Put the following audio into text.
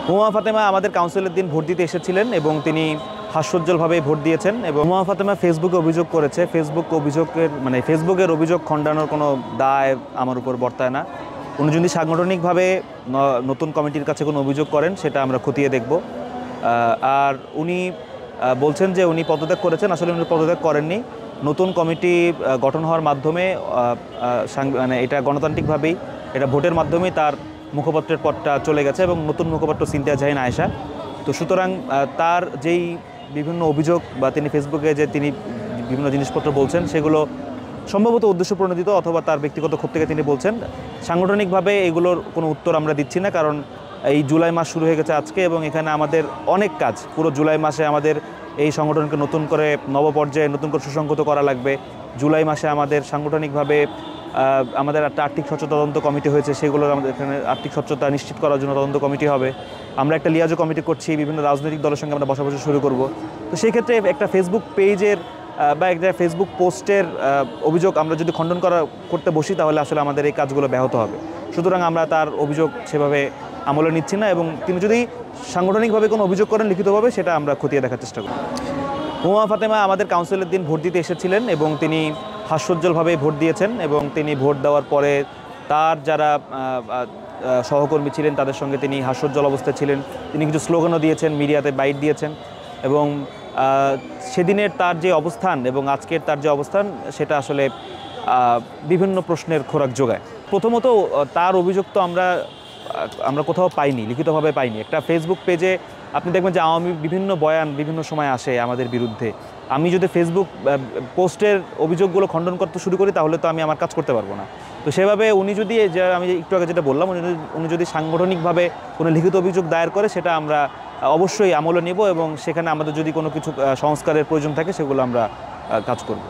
হুমা ফাতেমা আমাদের কাউন্সিলের দিন ভোট দিতে এসেছিলেন এবং তিনি হাস্যোজ্জ্বলভাবে ভোট দিয়েছেন। এবং হুমা ফাতেমা ফেসবুকে অভিযোগ করেছে, ফেসবুকের অভিযোগ খণ্ডানোর কোনো দায় আমার উপর বর্তায় না। উনি যদি সাংগঠনিকভাবে নতুন কমিটির কাছে কোনো অভিযোগ করেন সেটা আমরা খতিয়ে দেখব। আর উনি বলছেন যে উনি পদত্যাগ করেছেন, আসলে উনি পদত্যাগ করেননি। নতুন কমিটি গঠন হওয়ার মাধ্যমে এটা গণতান্ত্রিকভাবেই, এটা ভোটের মাধ্যমেই তার মুখপাত্রের পদটা চলে গেছে এবং নতুন মুখপাত্র সিনথিয়া জাহিন আয়েশা। তো সুতরাং তার যেই বিভিন্ন অভিযোগ বা তিনি ফেসবুকে যে তিনি বিভিন্ন জিনিসপত্র বলছেন সেগুলো সম্ভবত উদ্দেশ্য প্রণোদিত অথবা তার ব্যক্তিগত ক্ষোভ থেকে তিনি বলছেন। সাংগঠনিকভাবে এগুলোর কোনো উত্তর আমরা দিচ্ছি না, কারণ এই জুলাই মাস শুরু হয়ে গেছে আজকে এবং এখানে আমাদের অনেক কাজ। পুরো জুলাই মাসে আমাদের এই সংগঠনকে নতুন করে নবপর্যায়ে নতুন করে সুসংহত করা লাগবে। জুলাই মাসে আমাদের সাংগঠনিকভাবে আমাদের একটা আর্থিক স্বচ্ছতা তদন্ত কমিটি হয়েছে, সেগুলোর আমাদের এখানে আর্থিক স্বচ্ছতা নিশ্চিত করার জন্য তদন্ত কমিটি হবে। আমরা একটা লিয়াজো কমিটি করছি, বিভিন্ন রাজনৈতিক দলের সঙ্গে আমরা বসাবসি শুরু করব। তো সেই ক্ষেত্রে একটা ফেসবুক পেজের বা একটা ফেসবুক পোস্টের অভিযোগ আমরা যদি খণ্ডন করতে বসি তাহলে আসলে আমাদের এই কাজগুলো ব্যাহত হবে। সুতরাং আমরা তার অভিযোগ সেভাবে আমলে নিচ্ছি না এবং তিনি যদি সাংগঠনিকভাবে কোনো অভিযোগ করেন লিখিতভাবে সেটা আমরা খতিয়ে দেখার চেষ্টা করি। হুমা ফাতেমা আমাদের কাউন্সিলের দিন ভোট দিতে এসেছিলেন এবং তিনি হাস্যোজ্জ্বলভাবে ভোট দিয়েছেন এবং তিনি ভোট দেওয়ার পরে তার যারা সহকর্মী ছিলেন তাদের সঙ্গে তিনি হাস্যোজ্জ্বল অবস্থায় ছিলেন। তিনি কিছু স্লোগানও দিয়েছেন, মিডিয়াতে বাইট দিয়েছেন এবং সেদিনের তার যে অবস্থান এবং আজকের তার যে অবস্থান সেটা আসলে বিভিন্ন প্রশ্নের খোরাক যোগায়। প্রথমত তার অভিযোগ তো আমরা কোথাও পাইনি, লিখিতভাবে পাইনি। একটা ফেসবুক পেজে আপনি দেখবেন যে আওয়ামী বিভিন্ন বয়ান বিভিন্ন সময় আসে আমাদের বিরুদ্ধে। আমি যদি ফেসবুক পোস্টের অভিযোগগুলো খণ্ডন করতে শুরু করি তাহলে তো আমি আমার কাজ করতে পারবো না। তো সেভাবে উনি যদি, আমি একটু আগে যেটা বললাম, উনি যদি সাংগঠনিকভাবে কোনো লিখিত অভিযোগ দায়ের করে সেটা আমরা অবশ্যই আমলে নেব এবং সেখানে আমাদের যদি কোনো কিছু সংস্কারের প্রয়োজন থাকে সেগুলো আমরা কাজ করব।